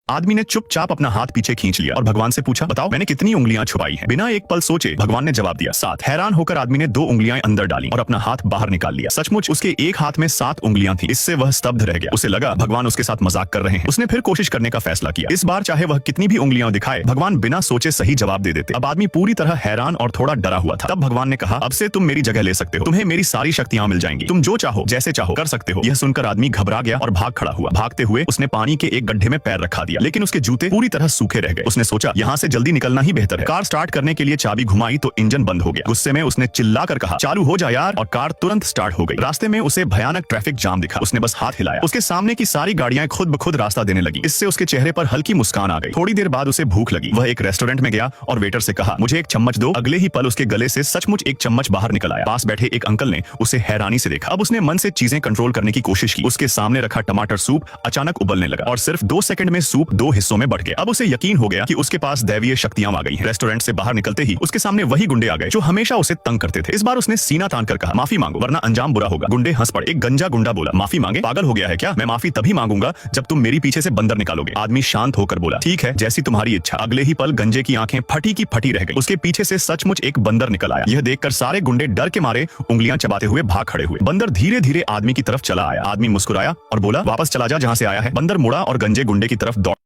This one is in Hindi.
आदमी ने चुपचाप अपना हाथ पीछे खींच लिया और भगवान से पूछा, बताओ मैंने कितनी उंगलियां छुपाई हैं? बिना एक पल सोचे भगवान ने जवाब दिया, 7। हैरान होकर आदमी ने 2 उंगलियां अंदर डाली और अपना हाथ बाहर निकाल लिया। सचमुच उसके एक हाथ में 7 उंगलियां थी। इससे वह स्तब्ध रह गया। उसे लगा भगवान उसके साथ मजाक कर रहे हैं। उसने फिर कोशिश करने का फैसला किया। इस बार चाहे वह कितनी भी उंगलियां दिखाए, भगवान बिना सोचे सही जवाब दे देते। अब आदमी पूरी तरह हैरान और थोड़ा डरा हुआ था। तब भगवान ने कहा, अब से तुम मेरी जगह ले सकते हो। तुम्हें मेरी सारी शक्तियां मिल जाएंगी। तुम जो चाहो जैसे चाहो कर सकते हो। यह सुनकर आदमी घबरा गया और भाग खड़ा हुआ। भागते हुए उसने पानी के एक गड्ढे में पैर रखा दिया, लेकिन उसके जूते पूरी तरह सूखे रह गए। उसने सोचा यहाँ से जल्दी निकलना ही बेहतर है। कार स्टार्ट करने के लिए चाबी घुमाई तो इंजन बंद हो गया। गुस्से में उसने चिल्लाकर कहा, चालू हो जा यार, और कार तुरंत स्टार्ट हो गई। रास्ते में उसे भयानक ट्रैफिक जाम दिखा। उसने बस हाथ हिलाया। उसके सामने की सारी गाड़ियां खुद ब खुद रास्ता देने लगी। इससे उसके चेहरे पर हल्की मुस्कान आ गई। थोड़ी देर बाद उसे भूख लगी। वह एक रेस्टोरेंट में गया और वेटर से कहा, मुझे एक चम्मच दो। अगले ही पल उसके गले से सचमुच एक चम्मच बाहर निकल आया। पास बैठे एक अंकल ने उसे हैरानी से देखा। अब उसने मन से चीजें कंट्रोल करने की कोशिश की। उसके सामने रखा टमाटर सूप अचानक उबलने लगा और सिर्फ 2 सेकंड में सूप 2 हिस्सों में बढ़ गया। अब उसे यकीन हो गया कि उसके पास दैवीय शक्तियां आ गई हैं। रेस्टोरेंट से बाहर निकलते ही उसके सामने वही गुंडे आ गए जो हमेशा उसे तंग करते थे। इस बार उसने सीना तानकर कहा, माफी मांगो वरना अंजाम बुरा होगा। गुंडे हंस पड़े। एक गंजा गुंडा बोला, माफी मांगे? पागल हो गया है क्या? मैं माफी तभी मांगूंगा जब तुम मेरी पीछे से बंदर निकालोगे। आदमी शांत होकर बोला, ठीक है, जैसी तुम्हारी इच्छा। अगले ही पल गंजे की आंखें फटी की फटी रह गई। उसके पीछे से सचमुच एक बंदर निकल आया। यह देखकर सारे गुंडे डर के मारे उंगलियां चबाते हुए भाग खड़े हुए। बंदर धीरे धीरे आदमी की तरफ चला आया। आदमी मुस्कुराया और बोला, वापस चला जा जहां से आया है। बंदर मुड़ा और गंजे गुंडे की तरफ दौड़